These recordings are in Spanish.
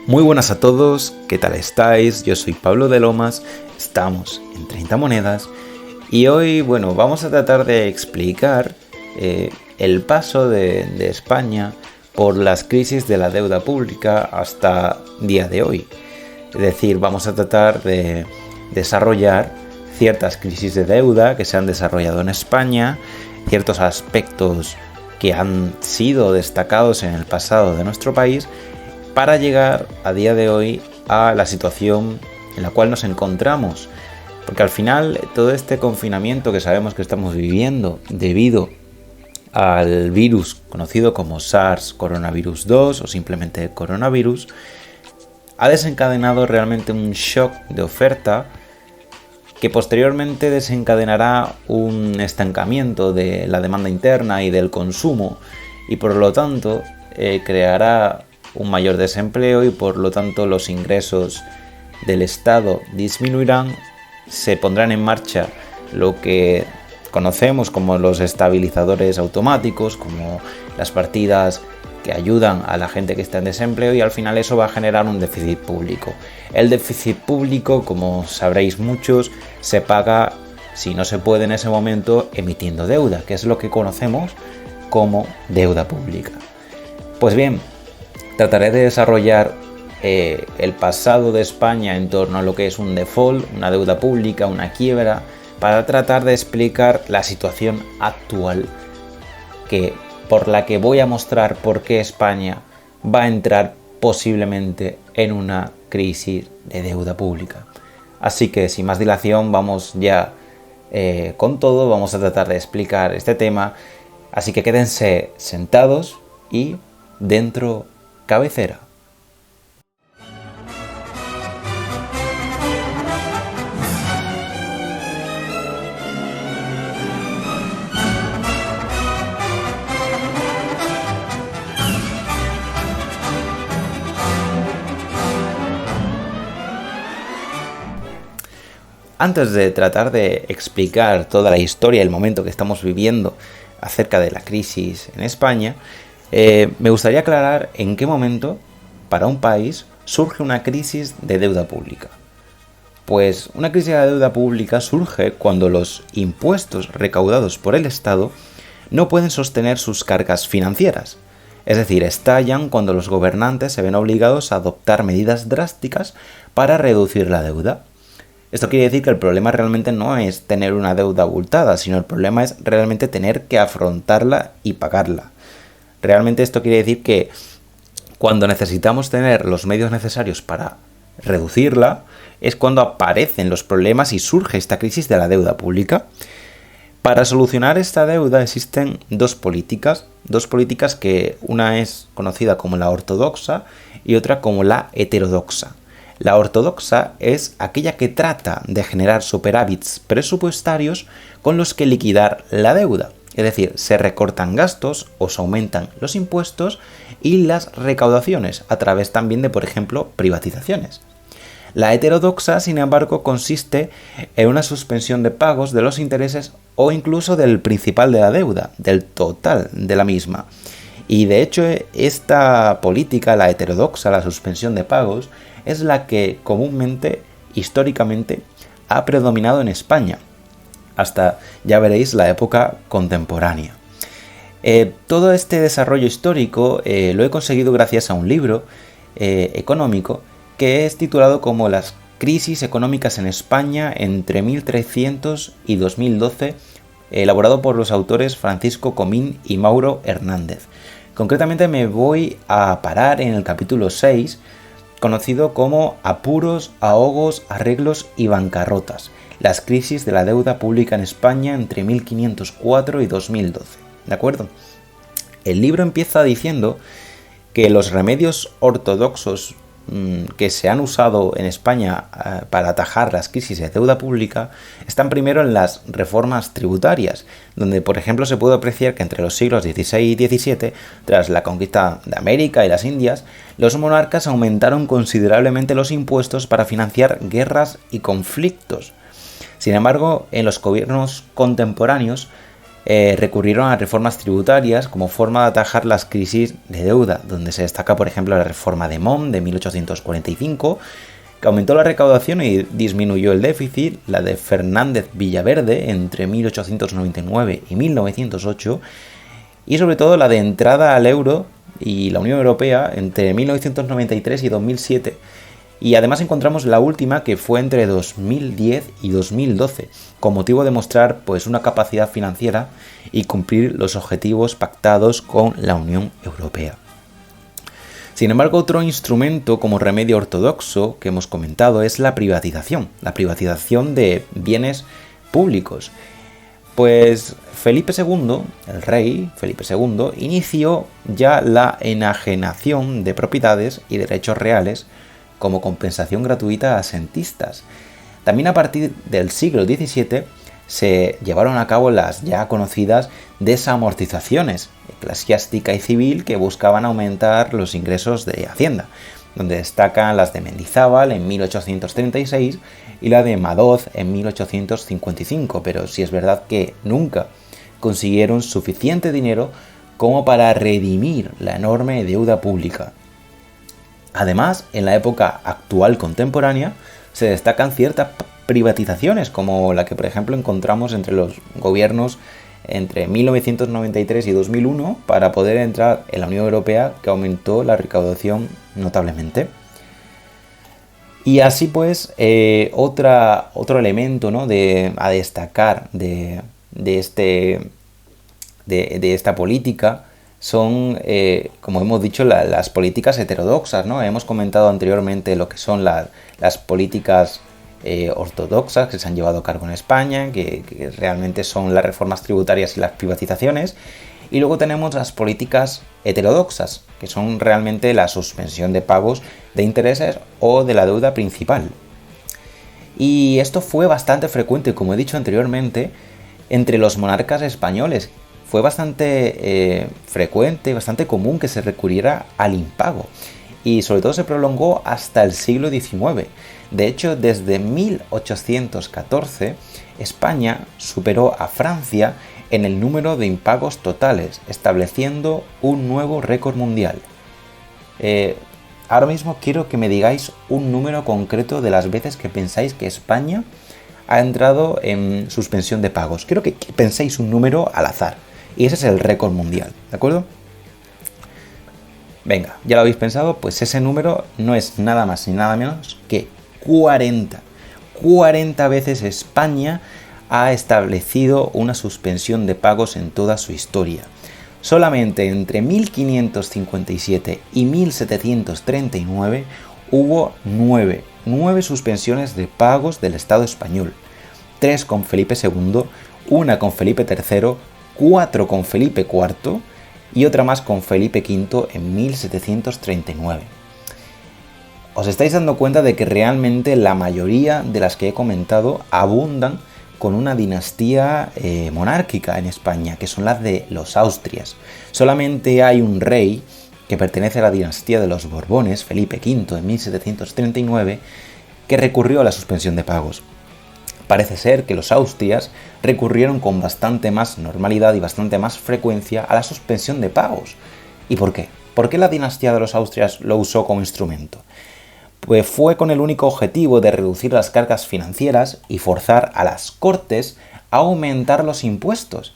Muy buenas a todos, ¿qué tal estáis? Yo soy Pablo de Lomas, estamos en 30 monedas y hoy, vamos a tratar de explicar el paso de España por las crisis de la deuda pública hasta día de hoy. Es decir, vamos a tratar de desarrollar ciertas crisis de deuda que se han desarrollado en España, ciertos aspectos que han sido destacados en el pasado de nuestro país, para llegar a día de hoy a la situación en la cual nos encontramos. Porque al final todo este confinamiento que sabemos que estamos viviendo debido al virus conocido como SARS coronavirus 2 o simplemente coronavirus, ha desencadenado realmente un shock de oferta que posteriormente desencadenará un estancamiento de la demanda interna y del consumo y por lo tanto creará un mayor desempleo y por lo tanto los ingresos del Estado disminuirán, se pondrán en marcha lo que conocemos como los estabilizadores automáticos, como las partidas que ayudan a la gente que está en desempleo, y al final eso va a generar un déficit público. El déficit público, como sabréis muchos, se paga, si no se puede en ese momento, emitiendo deuda, que es lo que conocemos como deuda pública. Pues bien, trataré de desarrollar el pasado de España en torno a lo que es un default, una deuda pública, una quiebra, para tratar de explicar la situación actual por la que voy a mostrar por qué España va a entrar posiblemente en una crisis de deuda pública. Así que sin más dilación vamos ya con todo, vamos a tratar de explicar este tema, así que quédense sentados y dentro cabecera. Antes de tratar de explicar toda la historia y el momento que estamos viviendo acerca de la crisis en España, me gustaría aclarar en qué momento para un país surge una crisis de deuda pública. Pues una crisis de deuda pública surge cuando los impuestos recaudados por el Estado no pueden sostener sus cargas financieras. Es decir, estallan cuando los gobernantes se ven obligados a adoptar medidas drásticas para reducir la deuda. Esto quiere decir que el problema realmente no es tener una deuda abultada, sino el problema es realmente tener que afrontarla y pagarla. Realmente esto quiere decir que cuando necesitamos tener los medios necesarios para reducirla, es cuando aparecen los problemas y surge esta crisis de la deuda pública. Para solucionar esta deuda existen dos políticas que una es conocida como la ortodoxa y otra como la heterodoxa. La ortodoxa es aquella que trata de generar superávits presupuestarios con los que liquidar la deuda. Es decir, se recortan gastos o se aumentan los impuestos y las recaudaciones a través también de, por ejemplo, privatizaciones. La heterodoxa, sin embargo, consiste en una suspensión de pagos de los intereses o incluso del principal de la deuda, del total de la misma. Y de hecho, esta política, la heterodoxa, la suspensión de pagos, es la que comúnmente, históricamente, ha predominado en España, hasta, ya veréis, la época contemporánea. Todo este desarrollo histórico lo he conseguido gracias a un libro económico que es titulado como Las crisis económicas en España entre 1300 y 2012, elaborado por los autores Francisco Comín y Mauro Hernández. Concretamente me voy a parar en el capítulo 6, conocido como Apuros, ahogos, arreglos y bancarrotas, las crisis de la deuda pública en España entre 1504 y 2012. ¿De acuerdo? El libro empieza diciendo que los remedios ortodoxos que se han usado en España para atajar las crisis de deuda pública están primero en las reformas tributarias, donde por ejemplo se puede apreciar que entre los siglos XVI y XVII, tras la conquista de América y las Indias, los monarcas aumentaron considerablemente los impuestos para financiar guerras y conflictos. Sin embargo, en los gobiernos contemporáneos recurrieron a reformas tributarias como forma de atajar las crisis de deuda, donde se destaca, por ejemplo, la reforma de Mon de 1845, que aumentó la recaudación y disminuyó el déficit, la de Fernández Villaverde entre 1899 y 1908, y sobre todo la de entrada al euro y la Unión Europea entre 1993 y 2007. Y además encontramos la última, que fue entre 2010 y 2012, con motivo de mostrar pues una capacidad financiera y cumplir los objetivos pactados con la Unión Europea. Sin embargo, otro instrumento como remedio ortodoxo que hemos comentado es la privatización de bienes públicos. Pues Felipe II, el rey Felipe II, inició ya la enajenación de propiedades y derechos reales como compensación gratuita a asentistas. También a partir del siglo XVII se llevaron a cabo las ya conocidas desamortizaciones eclesiástica y civil que buscaban aumentar los ingresos de Hacienda, donde destacan las de Mendizábal en 1836 y la de Madoz en 1855, pero sí es verdad que nunca consiguieron suficiente dinero como para redimir la enorme deuda pública. Además, en la época actual contemporánea se destacan ciertas privatizaciones, como la que por ejemplo encontramos entre los gobiernos entre 1993 y 2001 para poder entrar en la Unión Europea, que aumentó la recaudación notablemente. Y así pues, otro elemento, ¿no?, a destacar de esta política son, como hemos dicho, las políticas heterodoxas, ¿no? Hemos comentado anteriormente lo que son las políticas ortodoxas que se han llevado a cabo en España, que realmente son las reformas tributarias y las privatizaciones. Y luego tenemos las políticas heterodoxas, que son realmente la suspensión de pagos de intereses o de la deuda principal. Y esto fue bastante frecuente, como he dicho anteriormente, entre los monarcas españoles. Fue bastante frecuente, bastante común que se recurriera al impago. Y sobre todo se prolongó hasta el siglo XIX. De hecho, desde 1814, España superó a Francia en el número de impagos totales, estableciendo un nuevo récord mundial. Ahora mismo quiero que me digáis un número concreto de las veces que pensáis que España ha entrado en suspensión de pagos. Quiero que penséis un número al azar. Y ese es el récord mundial, ¿de acuerdo? Venga, ¿ya lo habéis pensado? Pues ese número no es nada más ni nada menos que 40. 40 veces España ha establecido una suspensión de pagos en toda su historia. Solamente entre 1557 y 1739 hubo 9 suspensiones de pagos del Estado español. 3 con Felipe II, una con Felipe III, 4 con Felipe IV y otra más con Felipe V en 1739. Os estáis dando cuenta de que realmente la mayoría de las que he comentado abundan con una dinastía monárquica en España, que son las de los Austrias. Solamente hay un rey que pertenece a la dinastía de los Borbones, Felipe V, en 1739, que recurrió a la suspensión de pagos. Parece ser que los Austrias recurrieron con bastante más normalidad y bastante más frecuencia a la suspensión de pagos. ¿Y por qué? ¿Por qué la dinastía de los Austrias lo usó como instrumento? Pues fue con el único objetivo de reducir las cargas financieras y forzar a las Cortes a aumentar los impuestos,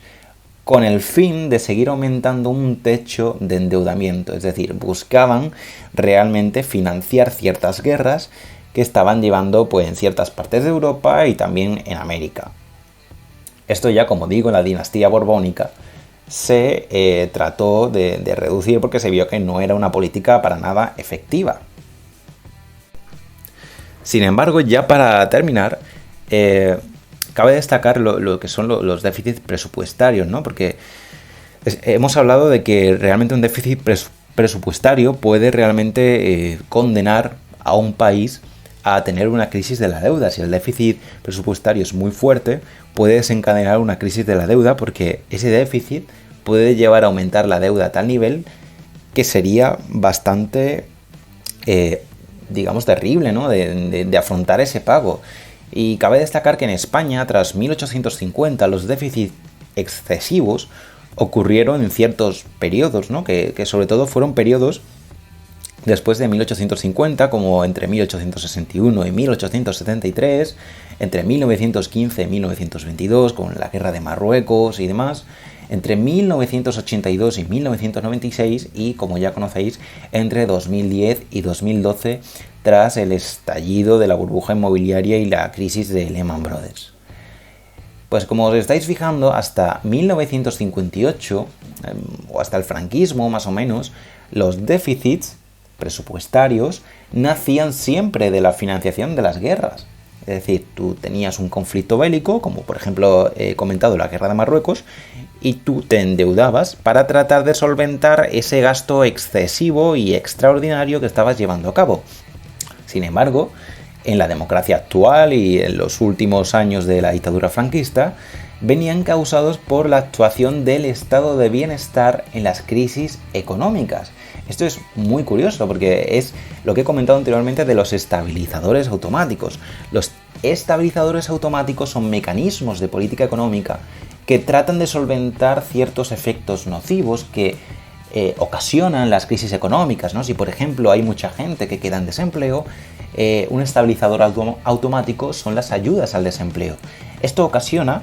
con el fin de seguir aumentando un techo de endeudamiento. Es decir, buscaban realmente financiar ciertas guerras que estaban llevando pues, en ciertas partes de Europa y también en América. Esto ya, como digo, en la dinastía borbónica se trató de reducir porque se vio que no era una política para nada efectiva. Sin embargo, ya para terminar, cabe destacar lo que son los déficits presupuestarios, ¿no? Porque hemos hablado de que realmente un déficit presupuestario puede realmente condenar a un país a tener una crisis de la deuda. Si el déficit presupuestario es muy fuerte, puede desencadenar una crisis de la deuda porque ese déficit puede llevar a aumentar la deuda a tal nivel que sería bastante, digamos, terrible, ¿no? de afrontar ese pago. Y cabe destacar que en España, tras 1850, los déficits ocurrieron en ciertos periodos, ¿no? Que sobre todo fueron periodos después de 1850, como entre 1861 y 1873, entre 1915 y 1922, con la guerra de Marruecos y demás, entre 1982 y 1996 y, como ya conocéis, entre 2010 y 2012, tras el estallido de la burbuja inmobiliaria y la crisis de Lehman Brothers. Pues como os estáis fijando, hasta 1958, o hasta el franquismo más o menos, los déficits presupuestarios nacían siempre de la financiación de las guerras. Es decir, tú tenías un conflicto bélico, como por ejemplo he comentado la guerra de Marruecos, y tú te endeudabas para tratar de solventar ese gasto excesivo y extraordinario que estabas llevando a cabo. Sin embargo, en la democracia actual y en los últimos años de la dictadura franquista, venían causados por la actuación del estado de bienestar en las crisis económicas. Esto es muy curioso porque es lo que he comentado anteriormente de los estabilizadores automáticos. Los estabilizadores automáticos son mecanismos de política económica que tratan de solventar ciertos efectos nocivos que ocasionan las crisis económicas, ¿no? Si por ejemplo hay mucha gente que queda en desempleo, un estabilizador automático son las ayudas al desempleo. Esto ocasiona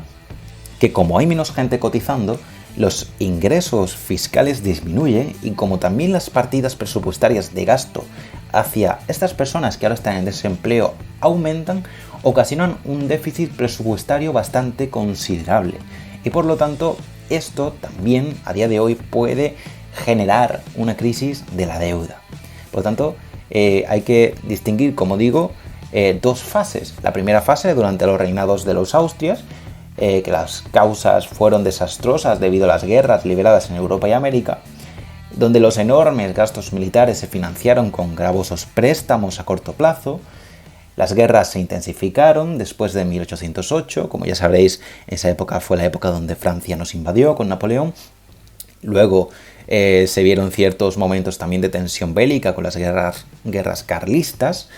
que, como hay menos gente cotizando, los ingresos fiscales disminuyen y como también las partidas presupuestarias de gasto hacia estas personas que ahora están en desempleo aumentan, ocasionan un déficit presupuestario bastante considerable. Y por lo tanto, esto también a día de hoy puede generar una crisis de la deuda. Por lo tanto, hay que distinguir, como digo, dos fases. La primera fase durante los reinados de los Austrias, que las causas fueron desastrosas debido a las guerras libradas en Europa y América, donde los enormes gastos militares se financiaron con gravosos préstamos a corto plazo. Las guerras se intensificaron después de 1808, como ya sabréis, esa época fue la época donde Francia nos invadió con Napoleón. Luego se vieron ciertos momentos también de tensión bélica con las guerras carlistas,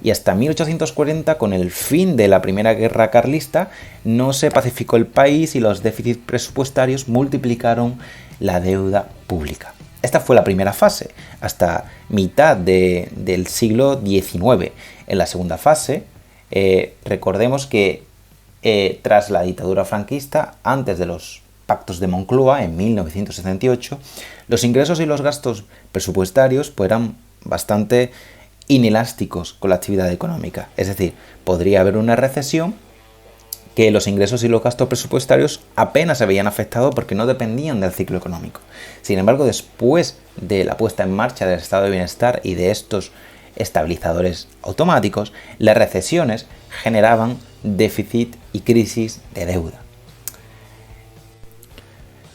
y hasta 1840, con el fin de la primera guerra carlista, no se pacificó el país y los déficits presupuestarios multiplicaron la deuda pública. Esta fue la primera fase, hasta mitad del siglo XIX. En la segunda fase, recordemos que tras la dictadura franquista, antes de los pactos de Moncloa, en 1978, los ingresos y los gastos presupuestarios pues, eran bastante inelásticos con la actividad económica. Es decir, podría haber una recesión que los ingresos y los gastos presupuestarios apenas se veían afectados porque no dependían del ciclo económico. Sin embargo, después de la puesta en marcha del estado de bienestar y de estos estabilizadores automáticos, las recesiones generaban déficit y crisis de deuda.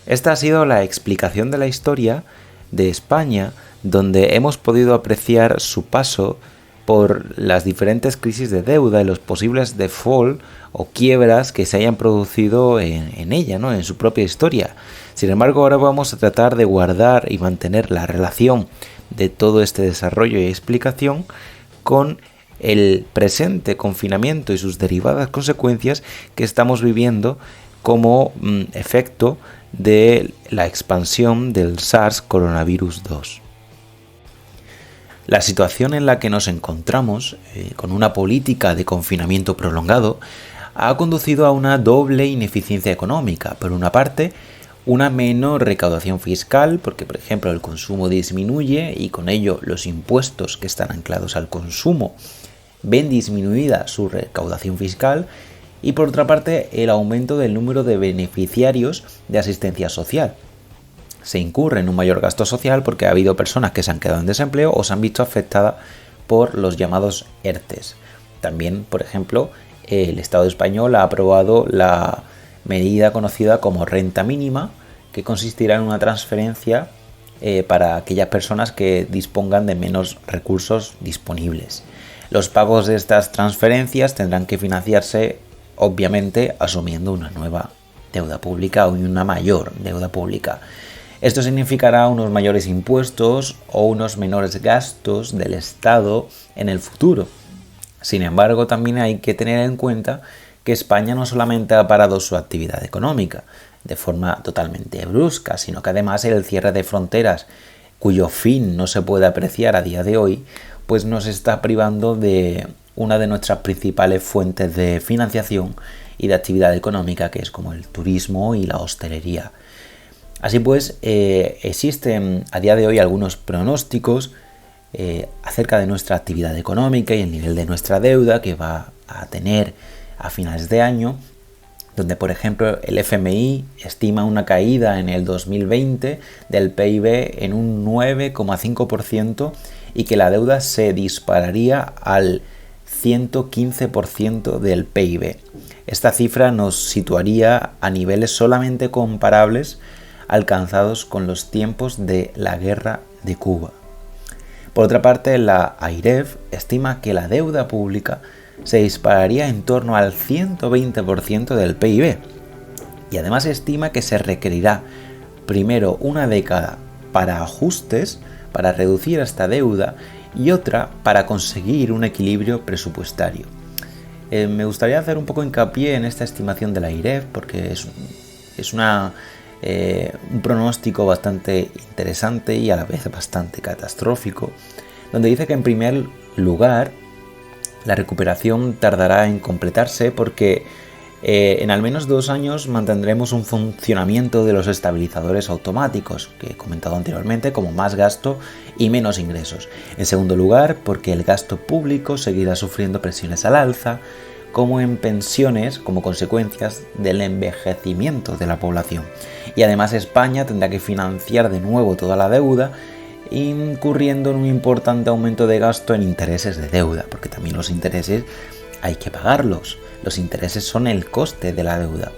Esta ha sido la explicación de la historia de España, donde hemos podido apreciar su paso por las diferentes crisis de deuda y los posibles default o quiebras que se hayan producido en ella, ¿no? En su propia historia. Sin embargo, ahora vamos a tratar de guardar y mantener la relación de todo este desarrollo y explicación con el presente confinamiento y sus derivadas consecuencias que estamos viviendo como efecto de la expansión del SARS coronavirus 2. La situación en la que nos encontramos, con una política de confinamiento prolongado, ha conducido a una doble ineficiencia económica. Por una parte, una menor recaudación fiscal, porque por ejemplo el consumo disminuye y con ello los impuestos que están anclados al consumo ven disminuida su recaudación fiscal, y por otra parte el aumento del número de beneficiarios de asistencia social. Se incurre en un mayor gasto social porque ha habido personas que se han quedado en desempleo o se han visto afectadas por los llamados ERTEs. También, por ejemplo, el Estado español ha aprobado la medida conocida como renta mínima, que consistirá en una transferencia para aquellas personas que dispongan de menos recursos disponibles. Los pagos de estas transferencias tendrán que financiarse, obviamente, asumiendo una nueva deuda pública o una mayor deuda pública. Esto significará unos mayores impuestos o unos menores gastos del Estado en el futuro. Sin embargo, también hay que tener en cuenta que España no solamente ha parado su actividad económica, de forma totalmente brusca, sino que además el cierre de fronteras, cuyo fin no se puede apreciar a día de hoy, pues nos está privando de una de nuestras principales fuentes de financiación y de actividad económica, que es como el turismo y la hostelería. Así pues, existen a día de hoy algunos pronósticos acerca de nuestra actividad económica y el nivel de nuestra deuda que va a tener a finales de año, donde por ejemplo el FMI estima una caída en el 2020 del PIB en un 9,5% y que la deuda se dispararía al 115% del PIB. Esta cifra nos situaría a niveles solamente comparables alcanzados con los tiempos de la guerra de Cuba. Por otra parte, la AIREF estima que la deuda pública se dispararía en torno al 120% del PIB y además estima que se requerirá primero una década para ajustes, para reducir esta deuda, y otra para conseguir un equilibrio presupuestario. Me gustaría hacer un poco hincapié en esta estimación de la AIREF porque es un pronóstico bastante interesante y a la vez bastante catastrófico, donde dice que en primer lugar la recuperación tardará en completarse porque en al menos 2 años mantendremos un funcionamiento de los estabilizadores automáticos que he comentado anteriormente, como más gasto y menos ingresos. En segundo lugar, porque el gasto público seguirá sufriendo presiones al alza, como en pensiones, como consecuencias del envejecimiento de la población. Y además España tendrá que financiar de nuevo toda la deuda, incurriendo en un importante aumento de gasto en intereses de deuda, porque también los intereses hay que pagarlos. Los intereses son el coste de la deuda.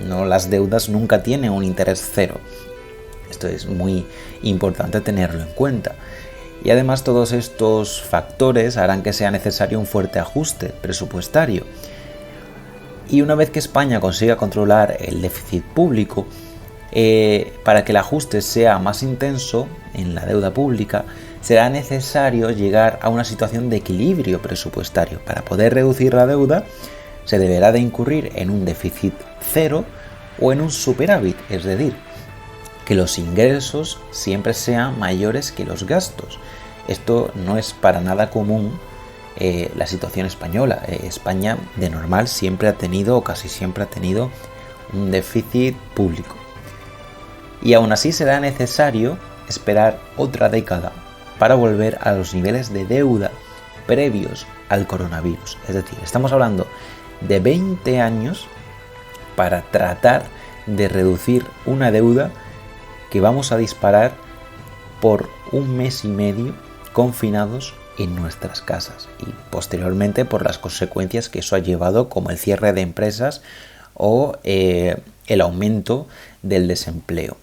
No las deudas nunca tienen un interés cero. Esto es muy importante tenerlo en cuenta. Y además todos estos factores harán que sea necesario un fuerte ajuste presupuestario. Y una vez que España consiga controlar el déficit público, para que el ajuste sea más intenso en la deuda pública, será necesario llegar a una situación de equilibrio presupuestario. Para poder reducir la deuda, se deberá de incurrir en un déficit cero o en un superávit, es decir, que los ingresos siempre sean mayores que los gastos. Esto no es para nada común la situación española. España de normal siempre ha tenido, o casi siempre ha tenido, un déficit público. Y aún así será necesario esperar otra década para volver a los niveles de deuda previos al coronavirus. Es decir, estamos hablando de 20 años para tratar de reducir una deuda que vamos a disparar por 1 mes y medio confinados en nuestras casas y posteriormente por las consecuencias que eso ha llevado, como el cierre de empresas o el aumento del desempleo.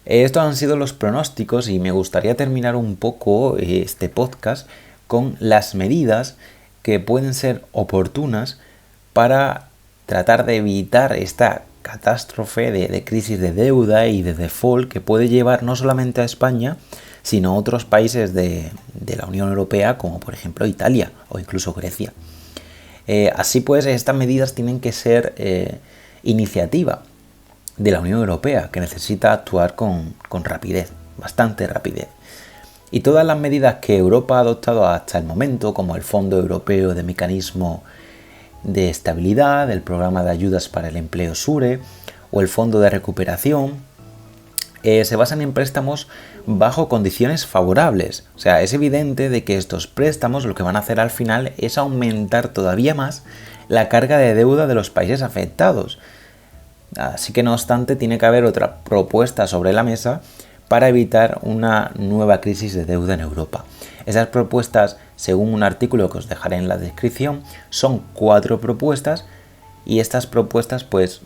Estos han sido los pronósticos y me gustaría terminar un poco este podcast con las medidas que pueden ser oportunas para tratar de evitar esta catástrofe de crisis de deuda y de default que puede llevar no solamente a España, sino a otros países de la Unión Europea, como por ejemplo Italia o incluso Grecia. Así pues, estas medidas tienen que ser iniciativa de la Unión Europea, que necesita actuar con rapidez, bastante rapidez. Y todas las medidas que Europa ha adoptado hasta el momento, como el Fondo Europeo de Mecanismo de Estabilidad, el Programa de Ayudas para el Empleo SURE o el Fondo de Recuperación, se basan en préstamos bajo condiciones favorables. O sea, es evidente de que estos préstamos lo que van a hacer al final es aumentar todavía más la carga de deuda de los países afectados. Así que no obstante tiene que haber otra propuesta sobre la mesa para evitar una nueva crisis de deuda en Europa. Esas propuestas, según un artículo que os dejaré en la descripción, son 4 propuestas y estas propuestas, pues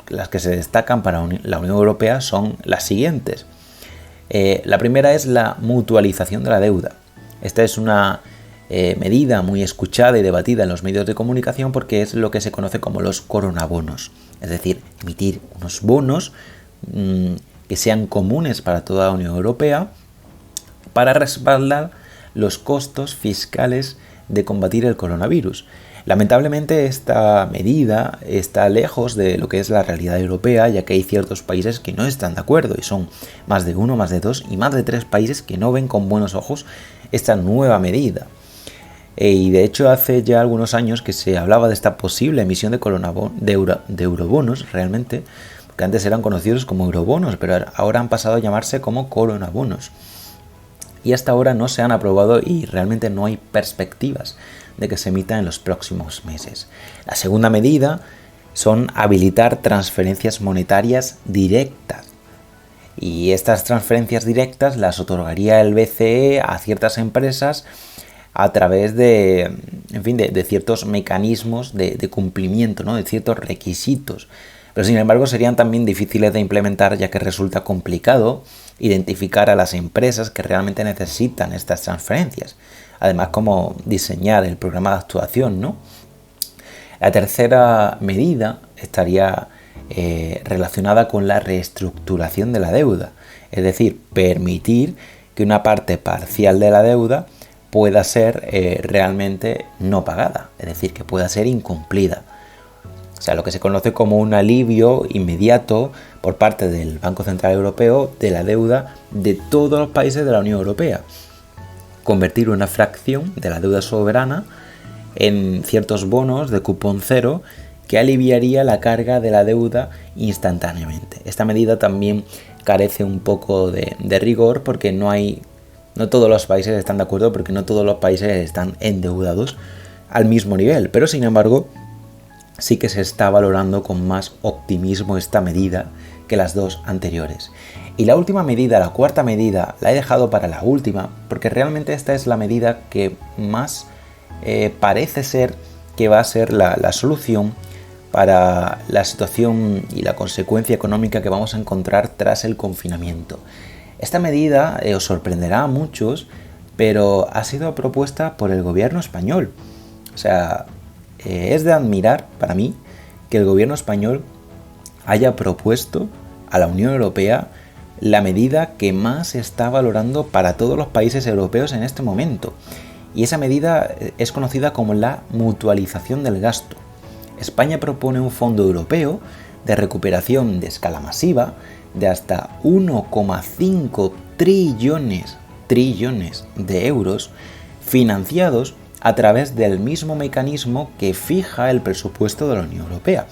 las que se destacan para la Unión Europea son las siguientes. La primera es la mutualización de la deuda. Esta es una medida muy escuchada y debatida en los medios de comunicación porque es lo que se conoce como los coronabonos. Es decir, emitir unos bonos que sean comunes para toda la Unión Europea para respaldar los costos fiscales de combatir el coronavirus. Lamentablemente esta medida está lejos de lo que es la realidad europea, ya que hay ciertos países que no están de acuerdo y son más de uno, más de dos y más de tres países que no ven con buenos ojos esta nueva medida. Y de hecho hace ya algunos años que se hablaba de esta posible emisión de eurobonos realmente, que antes eran conocidos como eurobonos, pero ahora han pasado a llamarse como coronabonos. Y hasta ahora no se han aprobado y realmente no hay perspectivas de que se emita en los próximos meses. La segunda medida son habilitar transferencias monetarias directas. Y estas transferencias directas las otorgaría el BCE a ciertas empresas a través de ciertos mecanismos de cumplimiento, ¿no? De ciertos requisitos. Pero sin embargo serían también difíciles de implementar, ya que resulta complicado identificar a las empresas que realmente necesitan estas transferencias. Además, como diseñar el programa de actuación, ¿no? La tercera medida estaría relacionada con la reestructuración de la deuda, es decir, permitir que una parte parcial de la deuda pueda ser realmente no pagada, es decir, que pueda ser incumplida. O sea, lo que se conoce como un alivio inmediato por parte del Banco Central Europeo de la deuda de todos los países de la Unión Europea. Convertir una fracción de la deuda soberana en ciertos bonos de cupón cero que aliviaría la carga de la deuda instantáneamente. Esta medida también carece un poco de rigor porque no todos los países están de acuerdo, porque no todos los países están endeudados al mismo nivel, pero sin embargo sí que se está valorando con más optimismo esta medida que las dos anteriores. Y la última medida, la cuarta medida, la he dejado para la última, porque realmente esta es la medida que más parece ser que va a ser la solución para la situación y la consecuencia económica que vamos a encontrar tras el confinamiento. Esta medida os sorprenderá a muchos, pero ha sido propuesta por el gobierno español. O sea, es de admirar para mí que el gobierno español haya propuesto a la Unión Europea la medida que más se está valorando para todos los países europeos en este momento. Y esa medida es conocida como la mutualización del gasto. España propone un fondo europeo de recuperación de escala masiva de hasta 1,5 trillones de euros financiados a través del mismo mecanismo que fija el presupuesto de la Unión Europea.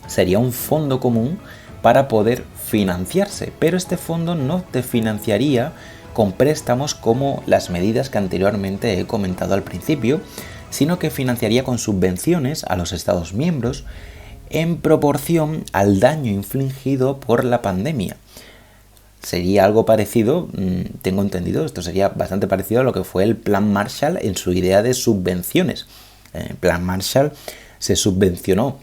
Sería un fondo común para poder financiarse, pero este fondo no te financiaría con préstamos como las medidas que anteriormente he comentado al principio, sino que financiaría con subvenciones a los Estados miembros en proporción al daño infligido por la pandemia. Sería algo parecido, tengo entendido, esto sería bastante parecido a lo que fue el Plan Marshall en su idea de subvenciones. En el Plan Marshall se subvencionó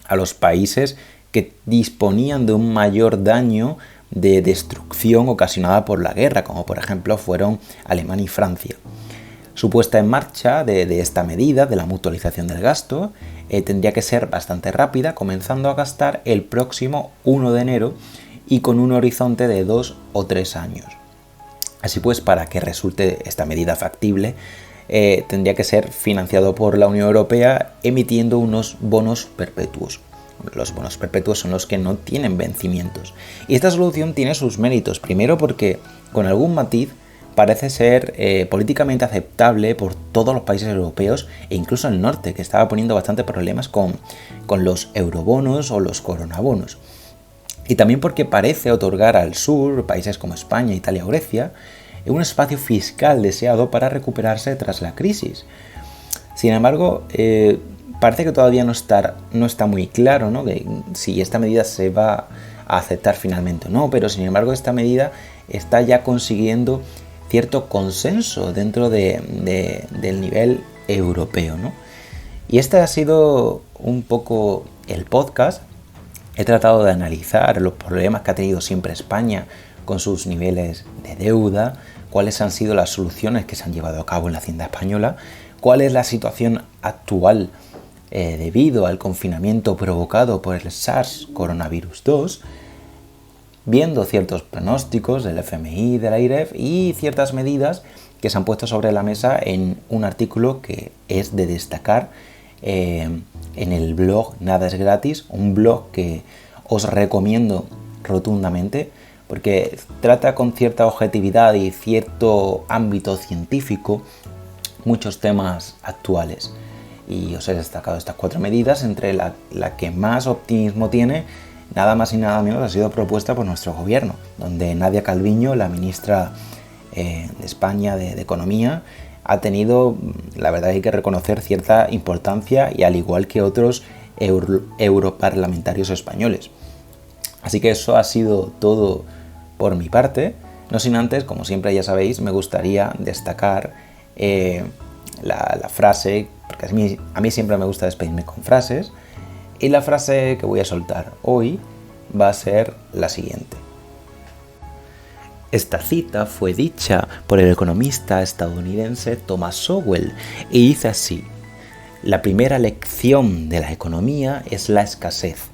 a los países que disponían de un mayor daño de destrucción ocasionada por la guerra, como por ejemplo fueron Alemania y Francia. Su puesta en marcha de esta medida, de la mutualización del gasto, tendría que ser bastante rápida, comenzando a gastar el próximo 1 de enero y con un horizonte de 2 o 3 años. Así pues, para que resulte esta medida factible, tendría que ser financiado por la Unión Europea emitiendo unos bonos perpetuos. Los bonos perpetuos son los que no tienen vencimientos. Y esta solución tiene sus méritos. Primero porque, con algún matiz, parece ser políticamente aceptable por todos los países europeos e incluso el norte, que estaba poniendo bastante problemas con los eurobonos o los coronabonos. Y también porque parece otorgar al sur, países como España, Italia o Grecia, un espacio fiscal deseado para recuperarse tras la crisis. Sin embargo, parece que todavía no está muy claro, ¿no?, de si esta medida se va a aceptar finalmente o no, pero sin embargo esta medida está ya consiguiendo cierto consenso dentro del nivel europeo, ¿no? Y este ha sido un poco el podcast. He tratado de analizar los problemas que ha tenido siempre España con sus niveles de deuda, cuáles han sido las soluciones que se han llevado a cabo en la Hacienda española, cuál es la situación actual debido al confinamiento provocado por el SARS coronavirus 2, viendo ciertos pronósticos del FMI, de la IREF y ciertas medidas que se han puesto sobre la mesa en un artículo que es de destacar en el blog Nada es Gratis, un blog que os recomiendo rotundamente porque trata con cierta objetividad y cierto ámbito científico muchos temas actuales. Y os he destacado estas 4 medidas, entre la que más optimismo tiene, nada más y nada menos, ha sido propuesta por nuestro gobierno, donde Nadia Calviño, la ministra de España de Economía, ha tenido, la verdad hay que reconocer, cierta importancia, y al igual que otros europarlamentarios españoles. Así que eso ha sido todo por mi parte. No sin antes, como siempre ya sabéis, me gustaría destacar la frase, porque a mí siempre me gusta despedirme con frases, y la frase que voy a soltar hoy va a ser la siguiente. Esta cita fue dicha por el economista estadounidense Thomas Sowell y dice así: la primera lección de la economía es la escasez.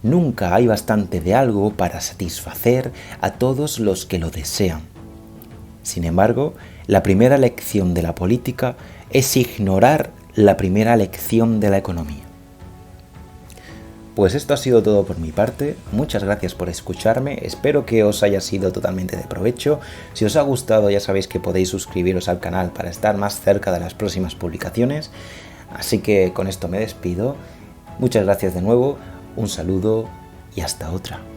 Nunca hay bastante de algo para satisfacer a todos los que lo desean. Sin embargo, la primera lección de la política es ignorar la primera lección de la economía. Pues esto ha sido todo por mi parte, muchas gracias por escucharme, espero que os haya sido totalmente de provecho. Si os ha gustado ya sabéis que podéis suscribiros al canal para estar más cerca de las próximas publicaciones, así que con esto me despido. Muchas gracias de nuevo, un saludo y hasta otra.